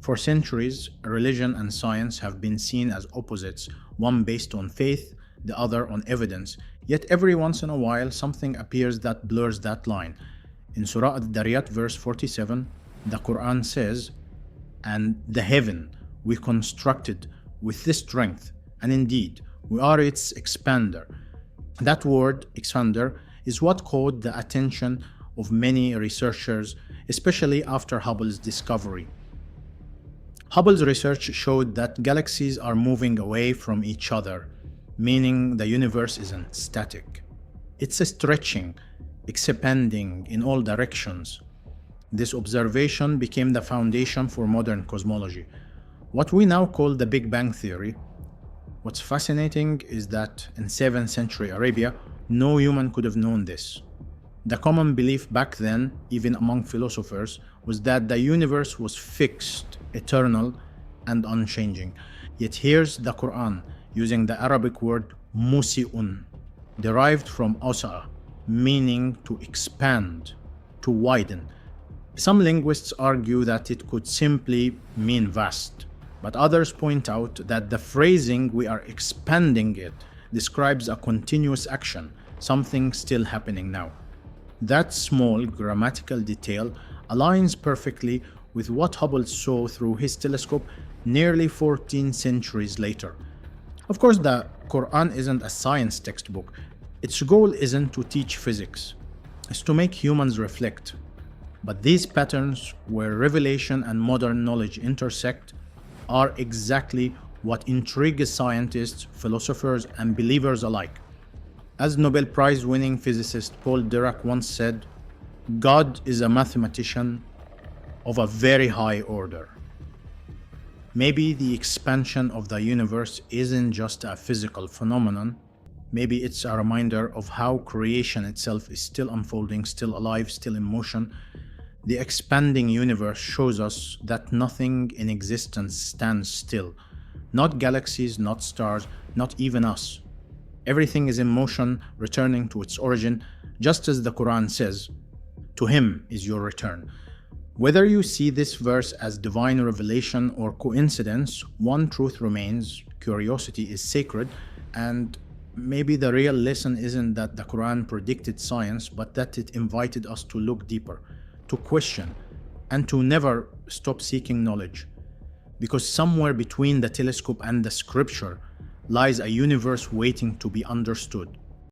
For centuries, religion and science have been seen as opposites, one based on faith, the other on evidence. Yet every once in a while, something appears that blurs that line. In Surah Adh-Dhariyat, verse 47, the Quran says, "And the heaven we constructed with this strength, and indeed, we are its expander." That word, expander, is what caught the attention of many researchers, especially after Hubble's discovery. Hubble's research showed that galaxies are moving away from each other, meaning the universe isn't static. It's stretching, expanding in all directions. This observation became the foundation for modern cosmology, what we now call the Big Bang Theory. What's fascinating is that in 7th century Arabia, no human could have known this. The common belief back then, even among philosophers, was that the universe was fixed, eternal, and unchanging. Yet here's the Quran using the Arabic word musi'un, derived from osa, meaning to expand, to widen. Some linguists argue that it could simply mean vast, but others point out that the phrasing "we are expanding it" describes a continuous action, something still happening now. That small grammatical detail aligns perfectly with what Hubble saw through his telescope nearly 14 centuries later. Of course, the Quran isn't a science textbook. Its goal isn't to teach physics, it's to make humans reflect. But these patterns, where revelation and modern knowledge intersect, are exactly what intrigues scientists, philosophers, and believers alike. As Nobel Prize winning physicist Paul Dirac once said, "God is a mathematician of a very high order." Maybe the expansion of the universe isn't just a physical phenomenon. Maybe it's a reminder of how creation itself is still unfolding, still alive, still in motion. The expanding universe shows us that nothing in existence stands still. Not galaxies, not stars, not even us. Everything is in motion, returning to its origin, just as the Quran says, "To him is your return." Whether you see this verse as divine revelation or coincidence, one truth remains: curiosity is sacred, and maybe the real lesson isn't that the Quran predicted science, but that it invited us to look deeper, to question, and to never stop seeking knowledge. Because somewhere between the telescope and the scripture lies a universe waiting to be understood.